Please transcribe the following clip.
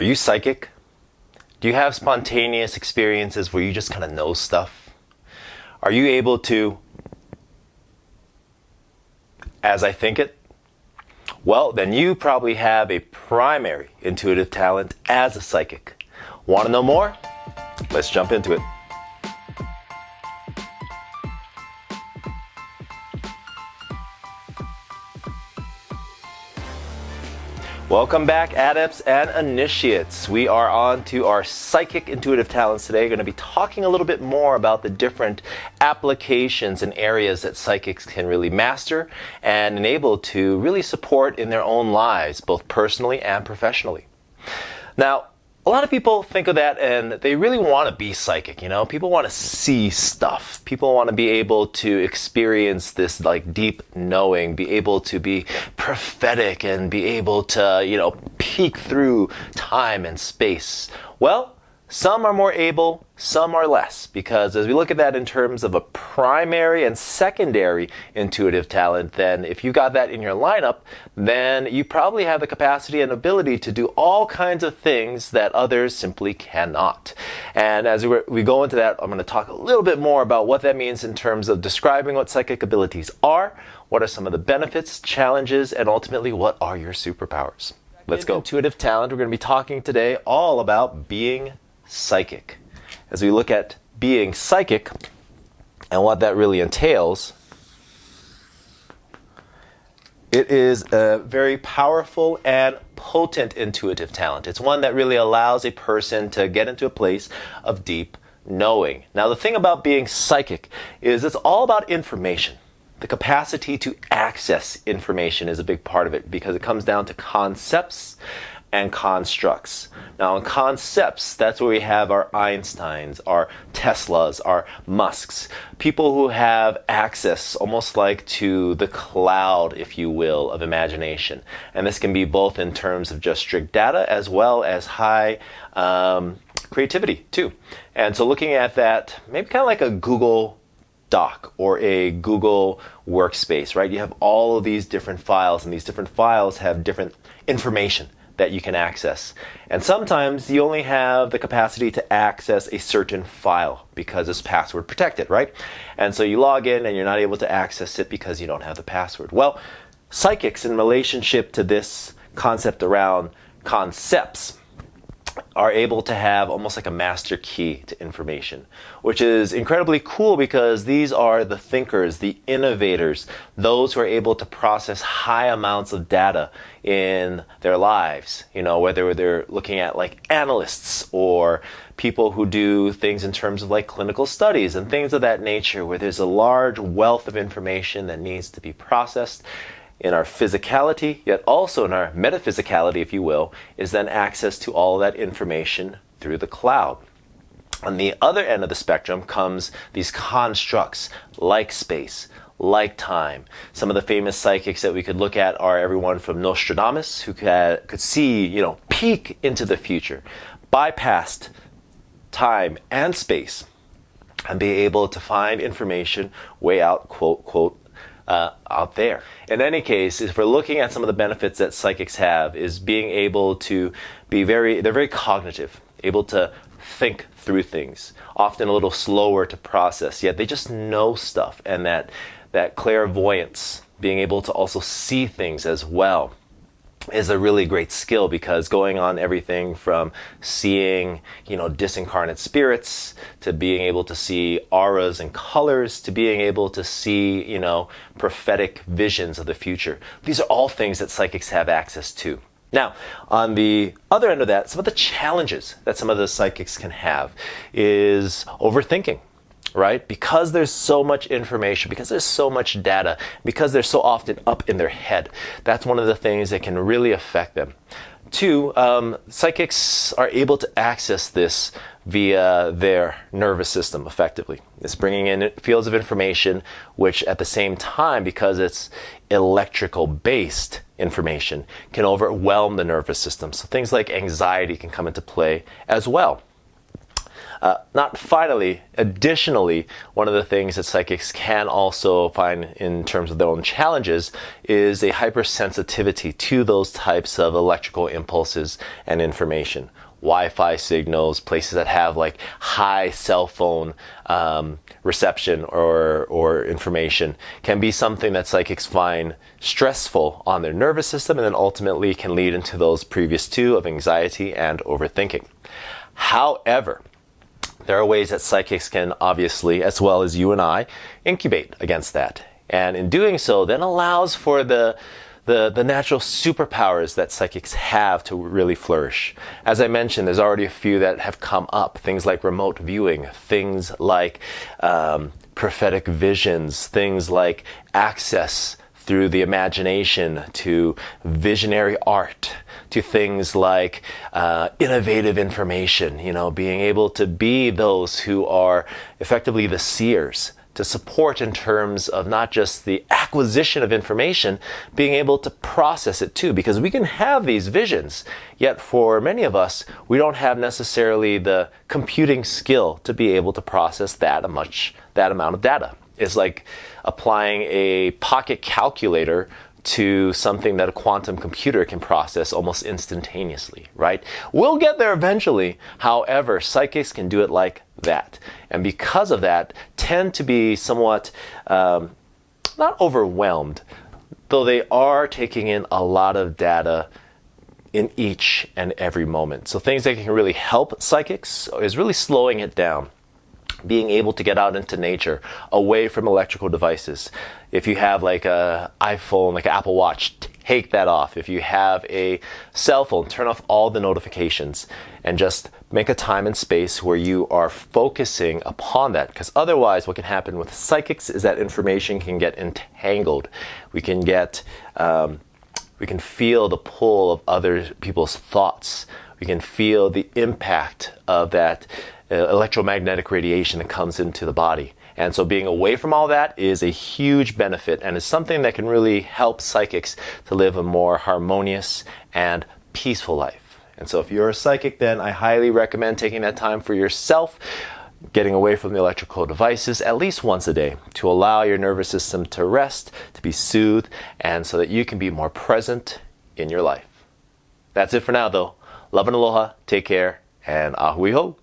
Are you psychic? Do you have spontaneous experiences where you just kind of know stuff? Are you able to, as I think it? Well, then you probably have a primary intuitive talent as a psychic. Want to know more? Let's jump into it. Welcome back, adepts and initiates. We are on to our psychic intuitive talents today. We're going to be talking a little bit more about the different applications and areas that psychics can really master and enable to really support in their own lives, both personally and professionally. Now, a lot of people think of that and they really want to be psychic, People want to see stuff. People want to be able to experience this like deep knowing, be able to be prophetic and be able to, peek through time and space. Well, some are more able, some are less, because as we look at that in terms of a primary and secondary intuitive talent, then if you got that in your lineup, then you probably have the capacity and ability to do all kinds of things that others simply cannot. And as we go into that, I'm going to talk a little bit more about what that means in terms of describing what psychic abilities are, what are some of the benefits, challenges, and ultimately what are your superpowers. Let's go. Intuitive talent, we're going to be talking today all about being psychic. As we look at being psychic and what that really entails, it is a very powerful and potent intuitive talent. It's one that really allows a person to get into a place of deep knowing. Now, the thing about being psychic is it's all about information. The capacity to access information is a big part of it because it comes down to concepts and constructs. Now, in concepts, that's where we have our Einsteins, our Teslas, our Musks, people who have access almost like to the cloud, if you will, of imagination. And this can be both in terms of just strict data as well as high creativity too. And so looking at that, maybe kind of like a Google Doc or a Google workspace, right? You have all of these different files, and these different files have different information that you can access. And sometimes you only have the capacity to access a certain file because it's password protected, right? And so you log in and you're not able to access it because you don't have the password. Well, psychics in relationship to this concept around concepts are able to have almost like a master key to information, which is incredibly cool because these are the thinkers, the innovators, those who are able to process high amounts of data in their lives, whether they're looking at like analysts or people who do things in terms of like clinical studies and things of that nature, where there's a large wealth of information that needs to be processed in our physicality, yet also in our metaphysicality, if you will, is then access to all that information through the cloud. On the other end of the spectrum comes these constructs like space, like time. Some of the famous psychics that we could look at are everyone from Nostradamus, who could see, peek into the future, bypassed time and space, and be able to find information way out, quote, out there. In any case, if we're looking at some of the benefits that psychics have, is being able to be they're very cognitive, able to think through things, often a little slower to process, yet they just know stuff, and that clairvoyance, being able to also see things as well, is a really great skill, because going on everything from seeing, disincarnate spirits, to being able to see auras and colors, to being able to see, prophetic visions of the future. These are all things that psychics have access to. Now, on the other end of that, some of the challenges that some of the psychics can have is overthinking. Right? Because there's so much information, because there's so much data, because they're so often up in their head. That's one of the things that can really affect them. Two, psychics are able to access this via their nervous system effectively. It's bringing in fields of information, which at the same time, because it's electrical based information, can overwhelm the nervous system. So things like anxiety can come into play as well. Not finally, additionally, one of the things that psychics can also find in terms of their own challenges is a hypersensitivity to those types of electrical impulses and information. Wi-Fi signals, places that have like high cell phone reception or information can be something that psychics find stressful on their nervous system, and then ultimately can lead into those previous two of anxiety and overthinking. However, there are ways that psychics can obviously, as well as you and I, incubate against that. And in doing so, then allows for the natural superpowers that psychics have to really flourish. As I mentioned, there's already a few that have come up. Things like remote viewing, things like prophetic visions, things like access through the imagination to visionary art, to things like innovative information, being able to be those who are effectively the seers, to support in terms of not just the acquisition of information, being able to process it too, because we can have these visions, yet for many of us, we don't have necessarily the computing skill to be able to process that amount of data. It's like applying a pocket calculator to something that a quantum computer can process almost instantaneously, right? We'll get there eventually. However, psychics can do it like that. And because of that, tend to be somewhat, not overwhelmed, though they are taking in a lot of data in each and every moment. So things that can really help psychics is really slowing it down. Being able to get out into nature, away from electrical devices. If you have like an iPhone, like an Apple Watch, take that off. If you have a cell phone, turn off all the notifications and just make a time and space where you are focusing upon that. Because otherwise, what can happen with psychics is that information can get entangled. We can feel the pull of other people's thoughts. We can feel the impact of that electromagnetic radiation that comes into the body. And so being away from all that is a huge benefit, and is something that can really help psychics to live a more harmonious and peaceful life. And so if you're a psychic, then I highly recommend taking that time for yourself, getting away from the electrical devices at least once a day to allow your nervous system to rest, to be soothed, and so that you can be more present in your life. That's it for now, though. Love and aloha, take care, and ahui ho.